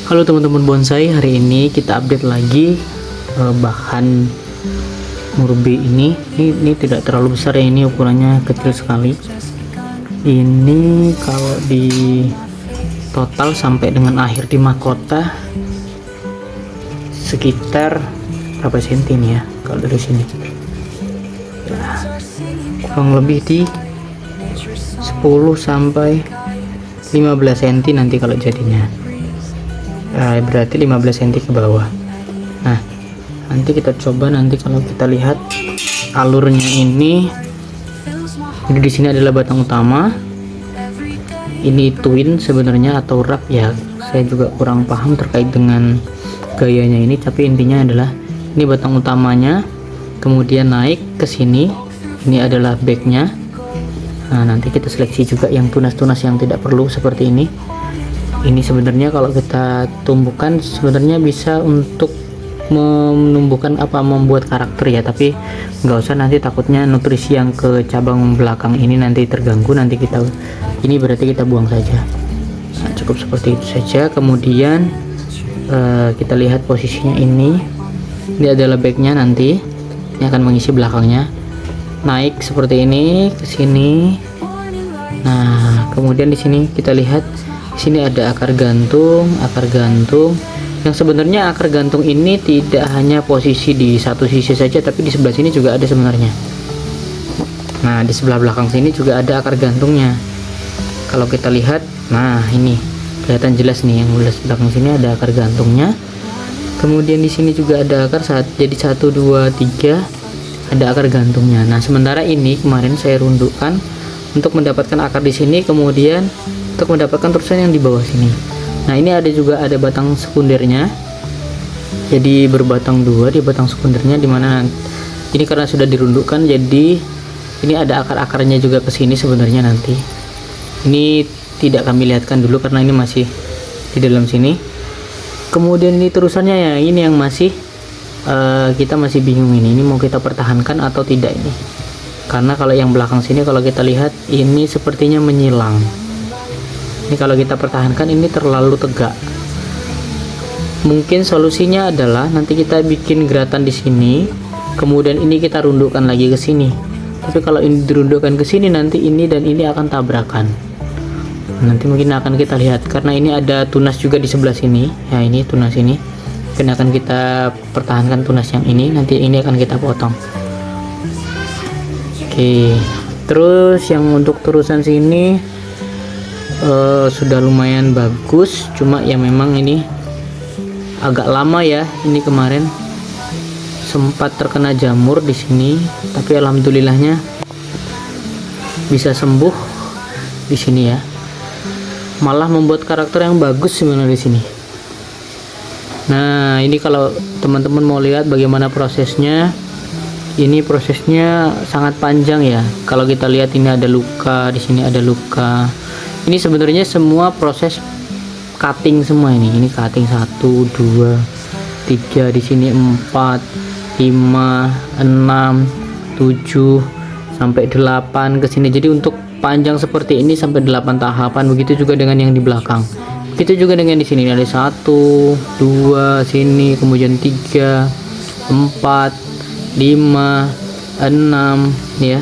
Halo teman-teman bonsai, hari ini kita update lagi bahan murbe ini tidak terlalu besar ya, ini ukurannya kecil sekali. Ini kalau di total sampai dengan akhir di mahkota sekitar berapa senti nih ya kalau dari sini ya, kurang lebih di 10 sampai 15 cm nanti kalau jadinya. Berarti 15 cm ke bawah. Nah, nanti kita coba, nanti kalau kita lihat alurnya ini di sini adalah batang utama, ini twin sebenarnya atau wrap ya, saya juga kurang paham terkait dengan gayanya ini, tapi intinya adalah ini batang utamanya, kemudian naik ke sini, ini adalah backnya. Nah, nanti kita seleksi juga yang tunas-tunas yang tidak perlu seperti ini. Ini sebenarnya kalau kita tumbuhkan sebenarnya bisa untuk menumbuhkan membuat karakter ya, tapi nggak usah, nanti takutnya nutrisi yang ke cabang belakang ini nanti terganggu, nanti kita ini berarti kita buang saja. Nah, cukup seperti itu saja. Kemudian kita lihat posisinya, ini adalah backnya, nanti ini akan mengisi belakangnya, naik seperti ini ke sini. Nah, kemudian di sini kita lihat, di sini ada akar gantung yang sebenarnya akar gantung ini tidak hanya posisi di satu sisi saja, tapi di sebelah sini juga ada sebenarnya. Nah, di sebelah belakang sini juga ada akar gantungnya. Kalau kita lihat, nah ini kelihatan jelas nih, yang jelas belakang sini ada akar gantungnya. Kemudian di sini juga ada akar, jadi 1 2 3 ada akar gantungnya. Nah, sementara ini kemarin saya rundukkan untuk mendapatkan akar di sini, kemudian untuk mendapatkan terusan yang di bawah sini. Nah, ini ada batang sekundernya, jadi berbatang dua di batang sekundernya, dimana ini karena sudah dirundukkan, jadi ini ada akar-akarnya juga ke sini sebenarnya. Nanti ini tidak kami lihatkan dulu karena ini masih di dalam sini. Kemudian ini terusannya ya, ini yang masih kita masih bingung, ini mau kita pertahankan atau tidak ini, karena kalau yang belakang sini kalau kita lihat ini sepertinya menyilang. Ini kalau kita pertahankan ini terlalu tegak. Mungkin solusinya adalah nanti kita bikin geratan di sini, kemudian ini kita rundukkan lagi ke sini. Tapi kalau ini dirundukkan ke sini, nanti ini dan ini akan tabrakan. Nanti mungkin akan kita lihat, karena ini ada tunas juga di sebelah sini. Ya, ini tunas ini. Mungkin akan kita pertahankan tunas yang ini, nanti ini akan kita potong. Oke. Terus yang untuk terusan sini sudah lumayan bagus, cuma ya memang ini agak lama ya, ini kemarin sempat terkena jamur di sini, tapi alhamdulillahnya bisa sembuh di sini ya, malah membuat karakter yang bagus sebenarnya di sini. Nah, ini kalau teman-teman mau lihat bagaimana prosesnya, ini prosesnya sangat panjang ya. Kalau kita lihat ini ada luka, di sini ada luka. Ini sebenarnya semua proses cutting semua ini. Ini cutting 1 2 3, di sini 4 5 6 7 sampai 8 ke sini. Jadi untuk panjang seperti ini sampai 8 tahapan. Begitu juga dengan yang di belakang. Begitu juga dengan di sini. Ini ada 1 2 sini, kemudian 3 4 5 6 ya.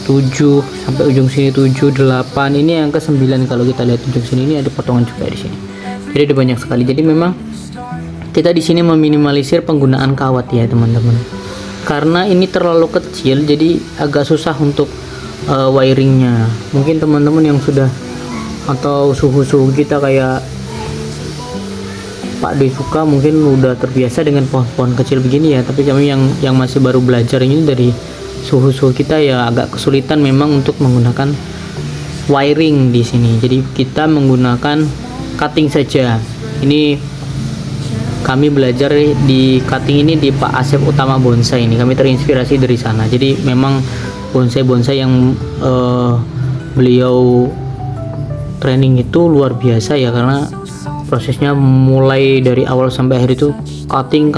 7 sampai ujung sini 7 8, ini yang ke 9. Kalau kita lihat ujung sini ini ada potongan juga di sini. Jadi ada banyak sekali. Jadi memang kita di sini meminimalisir penggunaan kawat ya teman-teman. Karena ini terlalu kecil, jadi agak susah untuk wiringnya. Mungkin teman-teman yang sudah atau suhu-suhu kita kayak Pak Desuka mungkin udah terbiasa dengan pohon-pohon kecil begini ya. Tapi kami yang masih baru belajar ini, dari suhu-suhu kita ya agak kesulitan memang untuk menggunakan wiring di sini. Jadi kita menggunakan cutting saja. Ini kami belajar di cutting ini di Pak Asep Utama Bonsai, ini kami terinspirasi dari sana. Jadi memang bonsai-bonsai yang beliau training itu luar biasa ya, karena prosesnya mulai dari awal sampai akhir itu cutting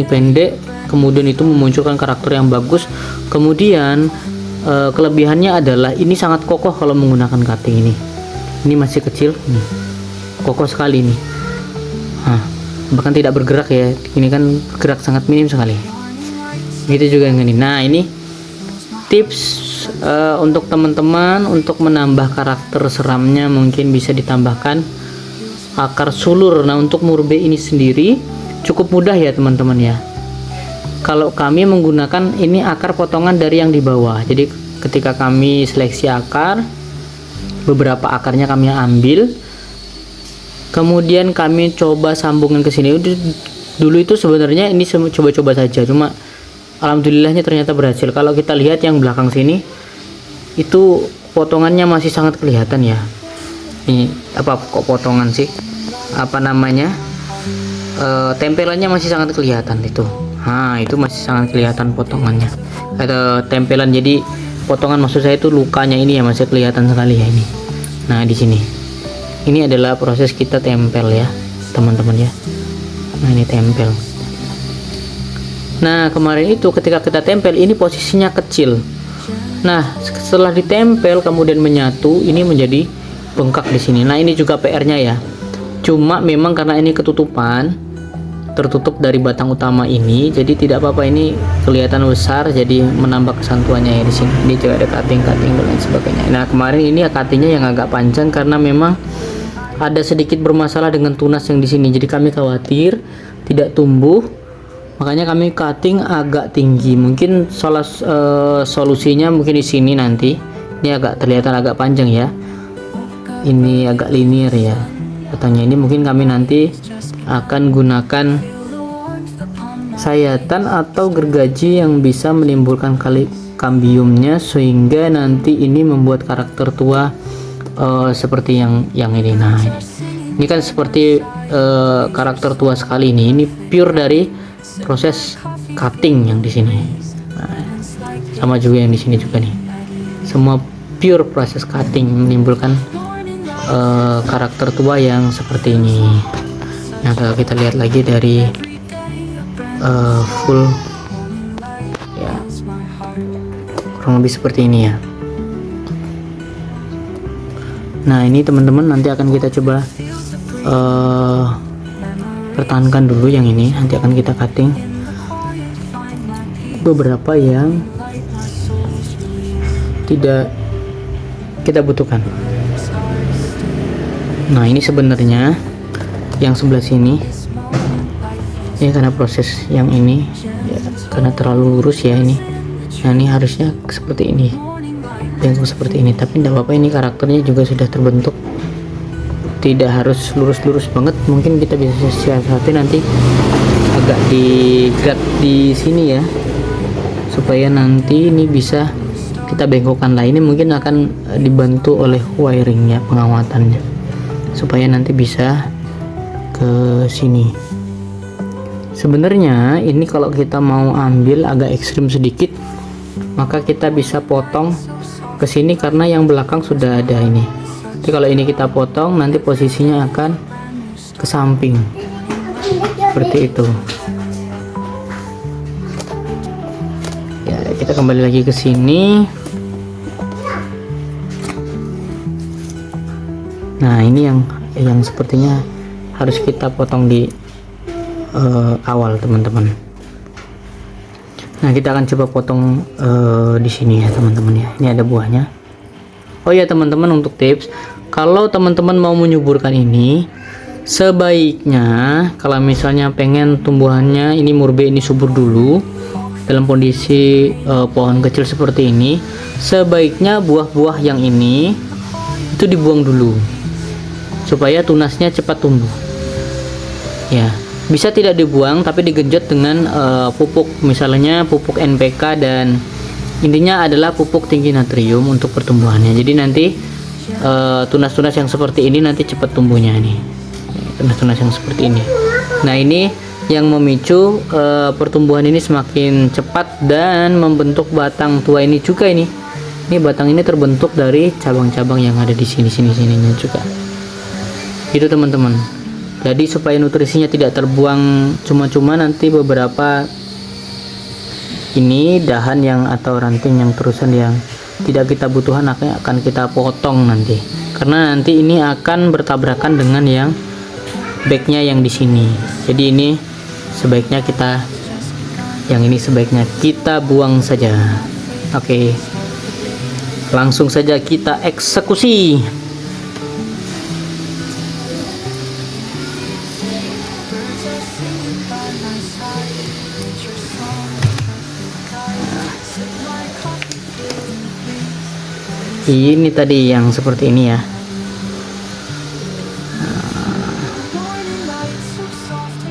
pendek, kemudian itu memunculkan karakter yang bagus. Kemudian kelebihannya adalah ini sangat kokoh kalau menggunakan cutting ini masih kecil nih, kokoh sekali nih. Nah, bahkan tidak bergerak ya, ini kan bergerak sangat minim sekali. Gitu juga yang ini. Nah, ini tips untuk teman-teman untuk menambah karakter seramnya, mungkin bisa ditambahkan akar sulur. Nah, untuk Murbe ini sendiri cukup mudah ya teman-teman ya. Kalau kami menggunakan ini akar potongan dari yang di bawah. Jadi ketika kami seleksi akar, beberapa akarnya kami ambil, kemudian kami coba sambungkan ke sini. Dulu itu sebenarnya ini coba-coba saja, cuma alhamdulillahnya ternyata berhasil. Kalau kita lihat yang belakang sini itu potongannya masih sangat kelihatan ya. Ini apa kok potongan sih, apa namanya, tempelannya masih sangat kelihatan itu. Nah, itu masih sangat kelihatan potongannya atau tempelan. Jadi potongan maksud saya itu lukanya ini ya masih kelihatan sekali ya ini. Nah, di sini ini adalah proses kita tempel ya teman-teman ya. Nah, ini tempel. Nah, kemarin itu ketika kita tempel ini posisinya kecil. Nah, setelah ditempel kemudian menyatu, ini menjadi bengkak di sini. Nah, ini juga PR-nya ya. Cuma memang karena ini ketutupan, tertutup dari batang utama ini, jadi tidak apa-apa, ini kelihatan besar, jadi menambah kesantuannya ya di sini. Ini juga ada cutting-cutting dan lain sebagainya. Nah, kemarin ini ya cuttingnya yang agak panjang karena memang ada sedikit bermasalah dengan tunas yang di sini. Jadi kami khawatir tidak tumbuh. Makanya kami cutting agak tinggi. Mungkin solusinya mungkin di sini nanti. Ini agak terlihat agak panjang ya. Ini agak linear ya. Batangnya ini mungkin kami nanti akan gunakan sayatan atau gergaji yang bisa menimbulkan kambiumnya, sehingga nanti ini membuat karakter tua seperti yang ini. Nah, ini kan seperti karakter tua sekali ini. Ini pure dari proses cutting yang di sini. Nah, sama juga yang di sini juga nih. Semua pure proses cutting menimbulkan karakter tua yang seperti ini. Nah, kalau kita lihat lagi dari full ya, kurang lebih seperti ini ya. Nah, ini teman-teman nanti akan kita coba pertahankan dulu yang ini, nanti akan kita cutting beberapa yang tidak kita butuhkan. Nah, ini sebenarnya yang sebelah sini ini karena proses yang ini ya, karena terlalu lurus ya ini. Nah, ini harusnya seperti ini, bengkok seperti ini, tapi tidak apa-apa, ini karakternya juga sudah terbentuk, tidak harus lurus-lurus banget. Mungkin kita bisa siasati nanti agak digerak di sini ya, supaya nanti ini bisa kita bengkokkan. Lah, ini mungkin akan dibantu oleh wiringnya, pengawatannya, supaya nanti bisa ke sini. Sebenarnya ini kalau kita mau ambil agak ekstrim sedikit, maka kita bisa potong ke sini karena yang belakang sudah ada ini. Jadi kalau ini kita potong, nanti posisinya akan ke samping seperti itu ya. Kita kembali lagi ke sini. Nah, ini yang sepertinya harus kita potong di awal teman-teman. Nah, kita akan coba potong di sini ya teman-teman ya. Ini ada buahnya. Oh ya teman-teman, untuk tips, kalau teman-teman mau menyuburkan ini, sebaiknya kalau misalnya pengen tumbuhannya ini Murbe ini subur dulu dalam kondisi pohon kecil seperti ini, sebaiknya buah-buah yang ini itu dibuang dulu supaya tunasnya cepat tumbuh ya. Bisa tidak dibuang tapi digenjot dengan pupuk, misalnya pupuk NPK, dan intinya adalah pupuk tinggi natrium untuk pertumbuhannya. Jadi nanti tunas-tunas yang seperti ini nanti cepat tumbuhnya nih, tunas-tunas yang seperti ini. Nah, ini yang memicu pertumbuhan ini semakin cepat dan membentuk batang tua ini juga. Ini batang ini terbentuk dari cabang-cabang yang ada di sininya juga. Itu teman-teman. Jadi supaya nutrisinya tidak terbuang cuma-cuma, nanti beberapa ini dahan yang atau ranting yang terusan yang tidak kita butuhkan akan kita potong nanti, karena nanti ini akan bertabrakan dengan yang backnya yang di sini. Jadi ini sebaiknya kita buang saja. Oke, langsung saja kita eksekusi. Ini tadi yang seperti ini ya.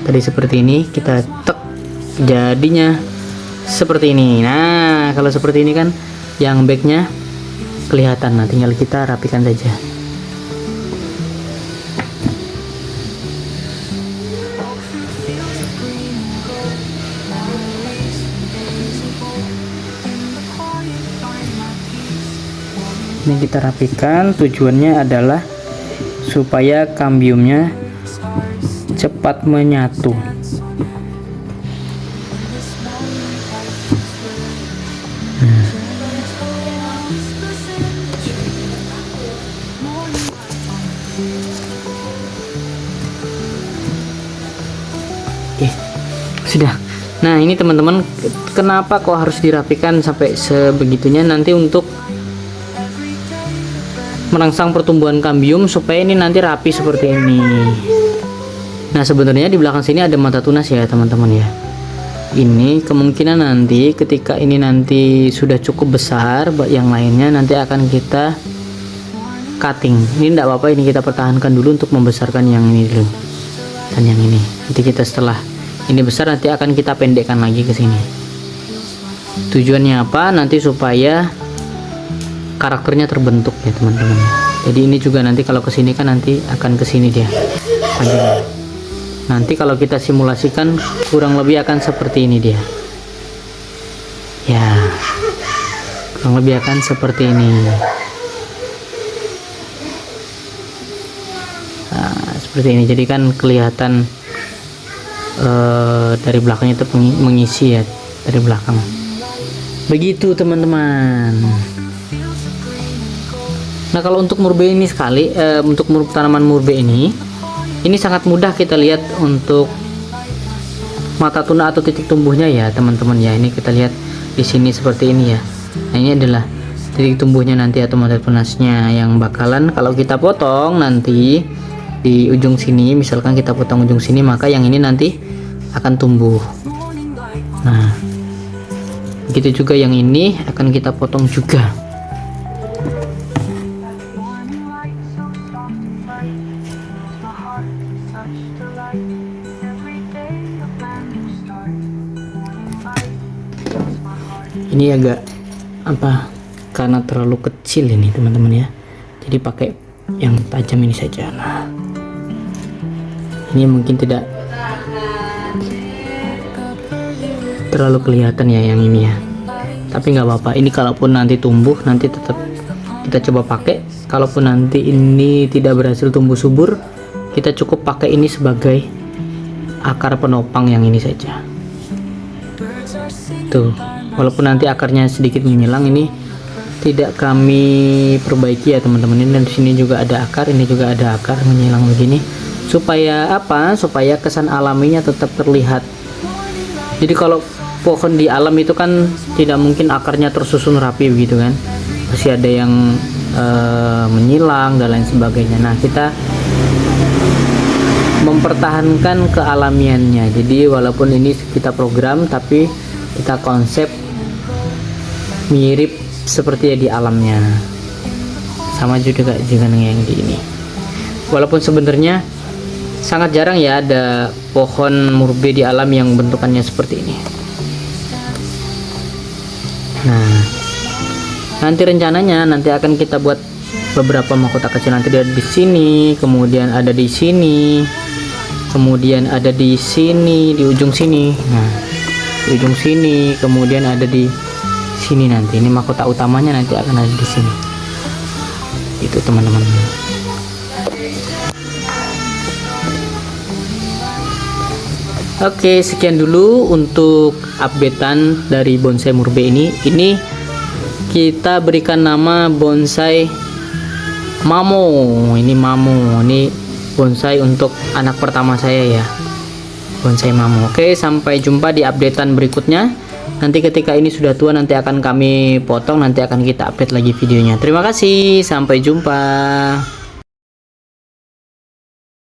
Tadi seperti ini, kita tek, jadinya seperti ini. Nah, kalau seperti ini kan yang backnya kelihatan. Nah, tinggal kita rapikan saja. Ini kita rapikan, tujuannya adalah supaya kambiumnya cepat menyatu. Oke, sudah. Nah, ini teman-teman, kenapa kok harus dirapikan sampai sebegitunya? Nanti untuk merangsang pertumbuhan kambium supaya ini nanti rapi seperti ini. Nah, sebenarnya di belakang sini ada mata tunas ya teman-teman ya. Ini kemungkinan nanti ketika ini nanti sudah cukup besar, yang lainnya nanti akan kita cutting. Ini tidak apa-apa, ini kita pertahankan dulu untuk membesarkan yang ini dulu dan yang ini. Nanti kita setelah ini besar nanti akan kita pendekkan lagi ke sini. Tujuannya apa? Nanti supaya karakternya terbentuk ya teman-teman. Jadi ini juga nanti kalau kesini kan nanti akan kesini dia panjangnya. Nanti kalau kita simulasikan kurang lebih akan seperti ini dia. Ya, kurang lebih akan seperti ini. Nah, seperti ini. Jadi kan kelihatan dari belakangnya itu mengisi ya dari belakang. Begitu teman-teman. Nah, kalau untuk murbe ini untuk tanaman murbe ini sangat mudah kita lihat untuk mata tuna atau titik tumbuhnya ya teman-teman ya. Ini kita lihat di sini seperti ini ya. Nah, ini adalah titik tumbuhnya nanti atau mata tunasnya yang bakalan kalau kita potong nanti di ujung sini. Misalkan kita potong ujung sini, maka yang ini nanti akan tumbuh. Nah, begitu juga yang ini akan kita potong juga. Ini agak karena terlalu kecil ini teman-teman ya, jadi pakai yang tajam ini saja. Nah, ini mungkin tidak terlalu kelihatan ya yang ini ya, tapi nggak apa-apa. Ini kalaupun nanti tumbuh, nanti tetap kita coba pakai. Kalaupun nanti ini tidak berhasil tumbuh subur, kita cukup pakai ini sebagai akar penopang yang ini saja. Tuh, walaupun nanti akarnya sedikit menyilang, ini tidak kami perbaiki ya teman-teman. Ini dan di sini juga ada akar, ini juga ada akar menyilang begini. Supaya apa? Supaya kesan alaminya tetap terlihat. Jadi kalau pohon di alam itu kan tidak mungkin akarnya tersusun rapi begitu kan, masih ada yang menyilang dan lain sebagainya. Nah, kita mempertahankan kealamiannya. Jadi walaupun ini kita program, tapi kita konsep mirip seperti ya di alamnya, sama juga dengan yang di ini. Walaupun sebenarnya sangat jarang ya ada pohon murbe di alam yang bentukannya seperti ini. Nah, nanti rencananya nanti akan kita buat beberapa mahkota kecil. Nanti ada di sini, kemudian ada di sini, kemudian ada di sini, di ujung sini. Nah, di ujung sini, kemudian ada di sini. Nanti ini mahkota utamanya nanti akan ada di sini. Itu teman-teman. Oke, sekian dulu untuk updatean dari bonsai murbe ini. Ini kita berikan nama bonsai Mamo. Ini Mamo. Ini bonsai untuk anak pertama saya ya, bonsai mamo. Oke, sampai jumpa di updatean berikutnya. Nanti ketika ini sudah tua nanti akan kami potong, nanti akan kita update lagi videonya. Terima kasih, sampai jumpa.